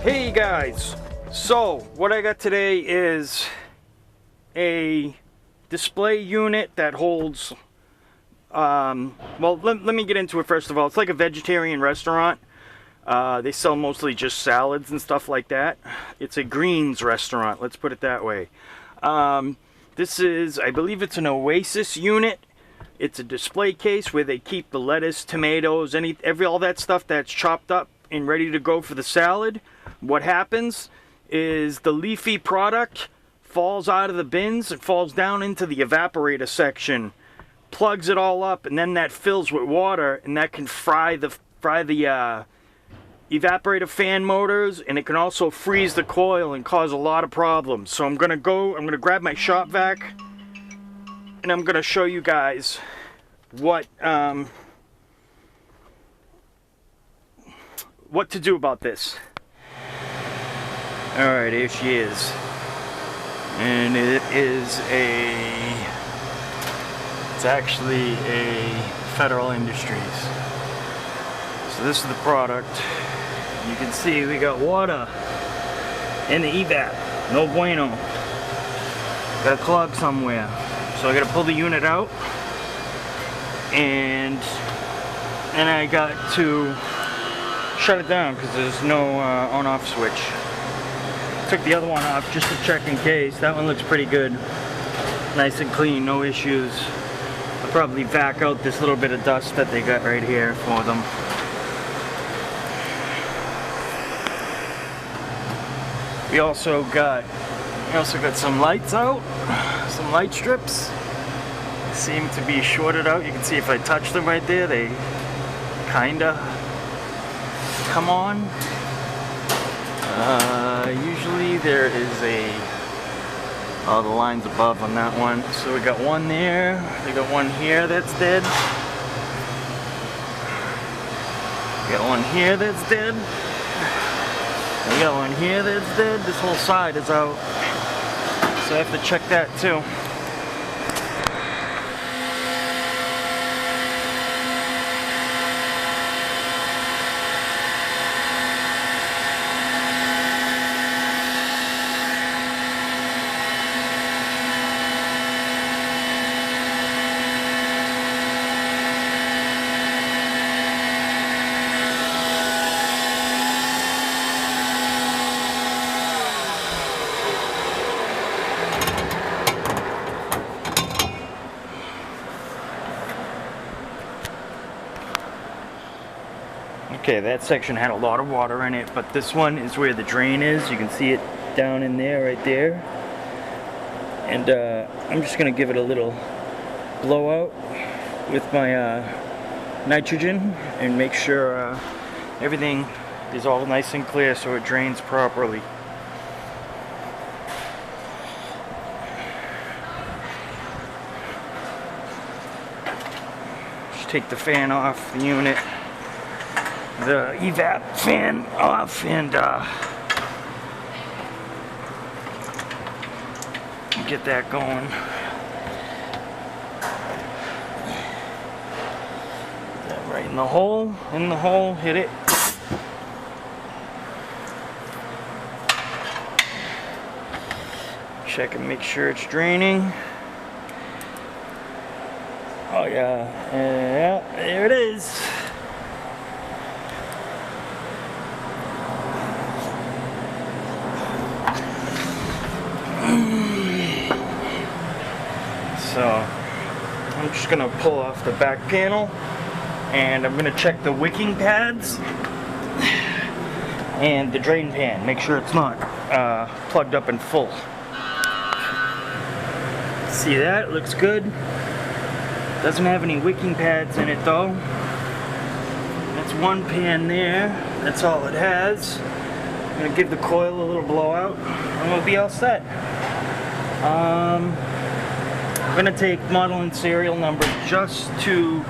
Hey guys, so what I got today is a display unit that holds, well let me get into it first of all. It's like a vegetarian restaurant. They sell mostly just salads and stuff like that. It's a greens restaurant, let's put it that way. This is, I believe it's an Oasis unit. It's a display case where they keep the lettuce, tomatoes, all that stuff that's chopped up and ready to go for the salad. What happens is the leafy product falls out of the bins and falls down into the evaporator section, plugs it all up, and then that fills with water, and that can fry the evaporator fan motors, and it can also freeze the coil and cause a lot of problems. So I'm gonna grab my shop vac, and I'm gonna show you guys what to do about this. Alright, here she is. And it's actually a Federal Industries. So this is the product. You can see we got water in the evap. No bueno. Got a clog somewhere. So I gotta pull the unit out. And then I got to shut it down because there's no on-off switch. Took the other one off just to check in case. That one looks pretty good. Nice and clean, no issues. I'll probably vac out this little bit of dust that they got right here for them. We also got some lights out, some light strips. Seem to be shorted out. You can see if I touch them right there, they kinda come on. Usually there is the line's above on that one. So we got one there, we got one here that's dead. We got one here that's dead. We got one here that's dead. This whole side is out. So I have to check that too. Okay, that section had a lot of water in it, but this one is where the drain is. You can see it down in there, right there. And I'm just gonna give it a little blowout with my nitrogen and make sure everything is all nice and clear so it drains properly. Just take the fan off the unit. The evap fan off and get that going. Put that right in the hole, hit it. Check and make sure it's draining. Oh yeah, yeah, there it is. So I'm just gonna pull off the back panel and I'm gonna check the wicking pads and the drain pan, make sure it's not plugged up and full. See that? It looks good. Doesn't have any wicking pads in it though. That's one pan there. That's all it has. I'm gonna give the coil a little blowout and we'll be all set. I'm gonna take model and serial number just to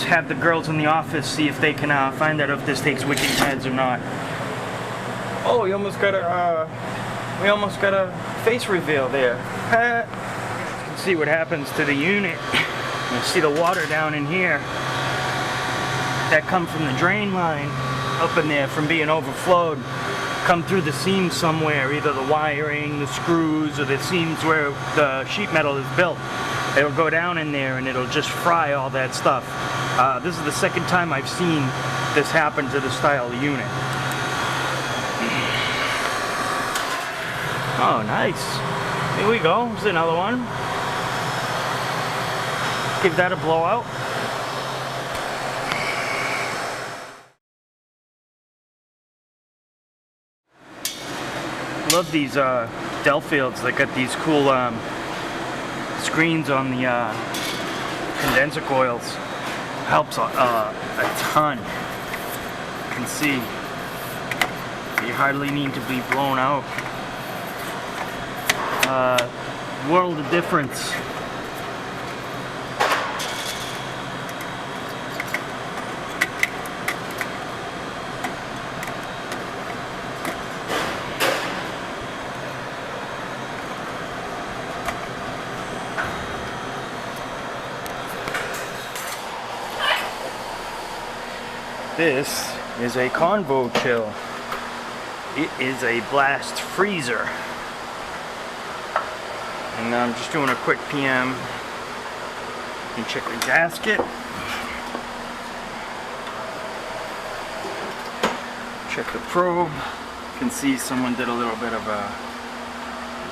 have the girls in the office see if they can find out if this takes wicking pads or not. Oh, we almost got a face reveal there. You can see what happens to the unit. You see the water down in here that come from the drain line. up in there from being overflowed come through the seams somewhere, either the wiring, the screws, or the seams where the sheet metal is built. It'll go down in there and it'll just fry all that stuff. This is the second time I've seen this happen to this style of unit. Oh, nice. Here we go. There's another one. Give that a blowout. Love these Delfields. They got these cool screens on the condenser coils. Helps a ton. You can see you hardly need to be blown out. World of difference. This is a Convo chill. It is a blast freezer. And I'm just doing a quick PM. You can check the gasket. Check the probe. You can see someone did a little bit of a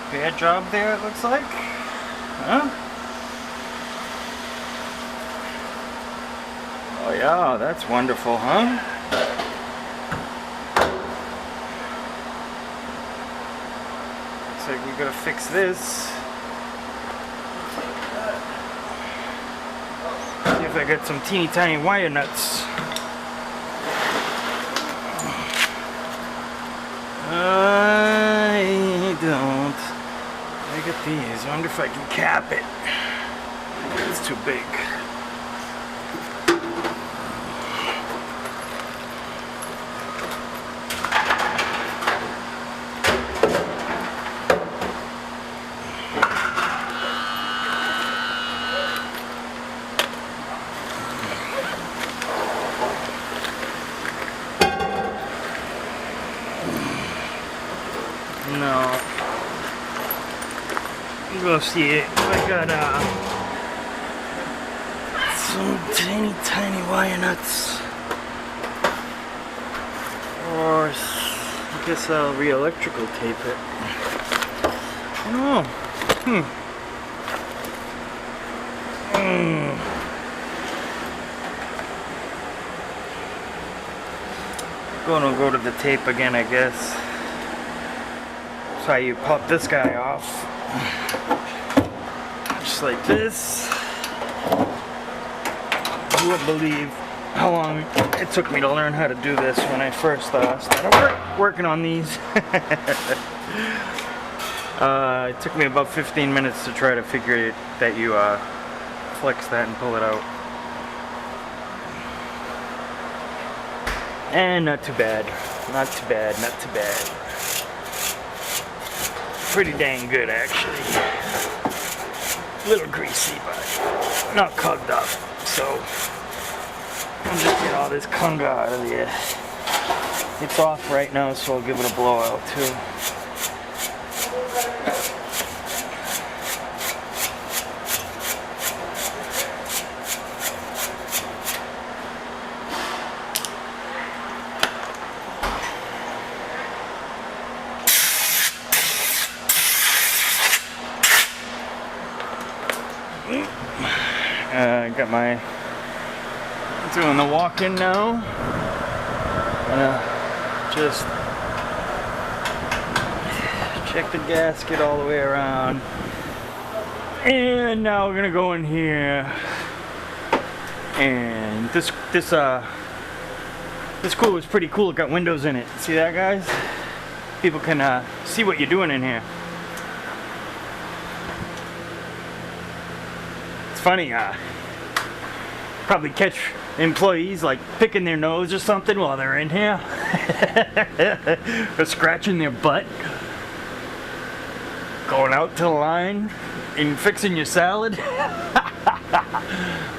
repair job there, it looks like. Huh? Oh yeah, that's wonderful, huh? Looks like we gotta fix this. See if I got some teeny tiny wire nuts. I don't. I got these. I wonder if I can cap it. It's too big. No. We'll see it. I got some tiny wire nuts. Or I guess I'll re-electrical tape it. I don't know. Gonna go to the tape again, I guess. That's how you pop this guy off. Just like this. You wouldn't believe how long it took me to learn how to do this when I first started working on these. It took me about 15 minutes to try to figure it that you flex that and pull it out. And not too bad. Not too bad, not too bad. Pretty dang good, actually. A little greasy, but not clogged up. So I'll just get all this conga out of there. It's off right now, so I'll give it a blowout too. Got my doing the walk-in now. Just check the gasket all the way around, and now we're gonna go in here. And this cooler is pretty cool. It got windows in it. See that, guys? People can see what you're doing in here. It's funny. Probably catch employees like picking their nose or something while they're in here. Or scratching their butt. Going out to the line and fixing your salad.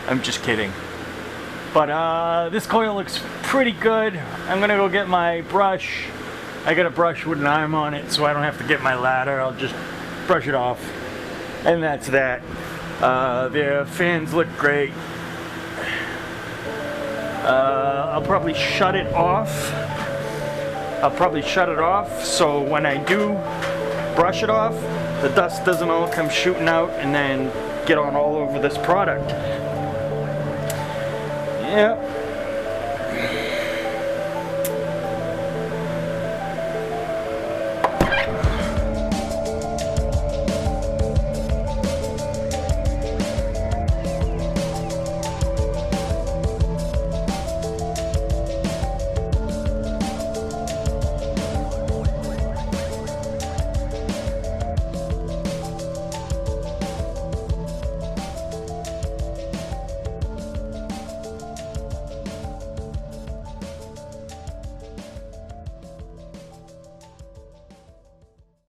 I'm just kidding. But this coil looks pretty good. I'm gonna go get my brush. I got a brush with an arm on it, so I don't have to get my ladder. I'll just brush it off, and that's that. The fans look great. I'll probably shut it off. So when I do brush it off, the dust doesn't all come shooting out and then get on all over this product. Yep.